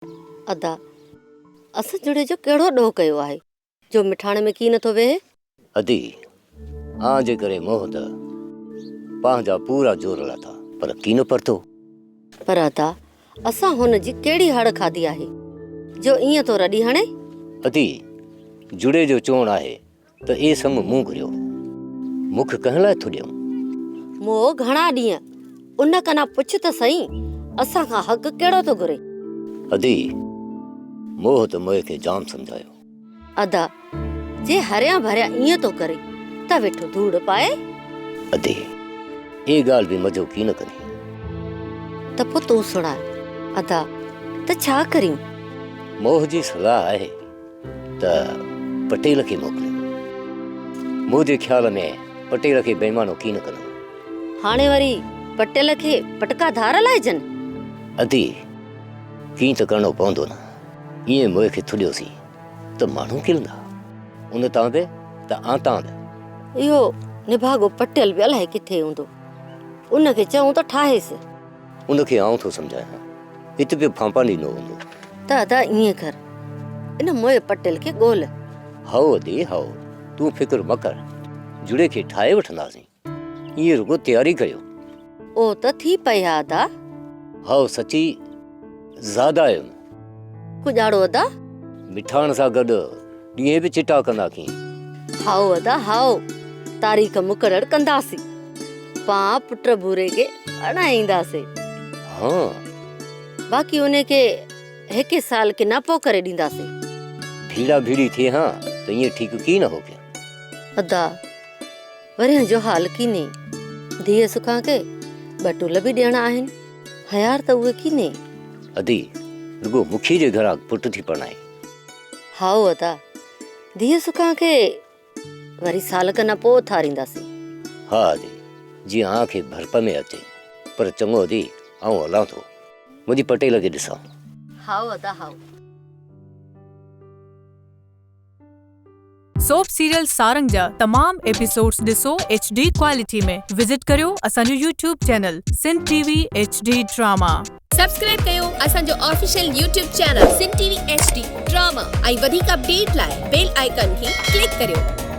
अदा अस जुड़े जो केड़ो ॾोह कयो आहे जो मिठाण में की नथो वेहे। अदी आ जे करे मोह त पंहिंजा पूरा जोर लाथा पर की न परतो। पर अदा असां हुन जी केड़ी हड़ खाधी आहे जो ईअं तो रॾी हणे। अदी जुड़े जो चोण आहे त ए सम मूं घुरियो मुख कहण लाइ थो ॾियूं। मोह घणा ॾींहं उन कना पुछ त सही असां खां हक़ केड़ो तो घुरे। अदी मोह त मोह खे जाम समझायो। अदा जे हरिया भरिया ईअं तो करे त वेठो धूड़ पाए। अदी ए ॻाल्हि बि मज़ो की न करी त पोइ तूं सुणाए अदा त छा करियूं। मोह जी सलाह आहे त पटेल खे मोकिलियो। मुंहिंजे ख्याल में पटेल खे बेईमानो की न कंदो। हाणे वरी पटेल खे पटका धार लाइजनि। अदी की त करणो पवंदो न। ईअं मोह खे थुॾियोसीं त माण्हू किरंदा उन तां बि त आ तां बि। इहो निभागो पटेल बि अलाए किथे हूंदो। उनखे चऊं त ठाहेसि। उनखे आऊं थो सम्झायां हिते बि फांपा ॾींदो हूंदो। त अदा ईअं कर इन मोए पटेल खे ॻोल्ह। हाओ अदी हाओ तूं फिक्र म कर जुड़े खे ठाहे वठंदासीं। ईअं रुगो तयारी कयो। ओ त थी पई आहे अदा। हाओ सची ज़्यादा आयो न कुॼाड़ो अदा। मिठाण सां गॾु ॾींहं बि चिटा कंदासीं। हाओ अदा हाओ तारीख़ मुक़रर कंदासीं। पां पुट बूरे खे अणाईंदासीं। हाँ बाक़ी उन खे हिकु साल के न पो करे ॾींदासीं। भीड़ा भीड़ी थिए हाँ त ईअं ठीकु की न हो गया। अदा वरियां जो हाल कीने धीअ सुखा के बटूल बि ॾियणा आहिनि। हयार त उहे कीने। अदी रुगो मुखी जे घरां पुट थी परणाई। हाओ अदा धीअ सुखा के वरी साल न पोइ थारींदासीं। हा अदी जीअं आ खे भरप में अचे। पर चङो अदी आऊं हलां थो मुंहिंजी पटेल खे ॾिसां। हाओ अदा हाओ। सोप सीरियल सारंग जा तमाम एपिसोड्स ॾिसो HD क्वालिटी में। विजिट करियो असांजो YouTube channel Sindh TV HD drama. Subscribe कयो असांजो official YouTube channel Sindh TV HD drama ऐं वधीक अपडेट लाइ बेल आइकन खे क्लिक करियो।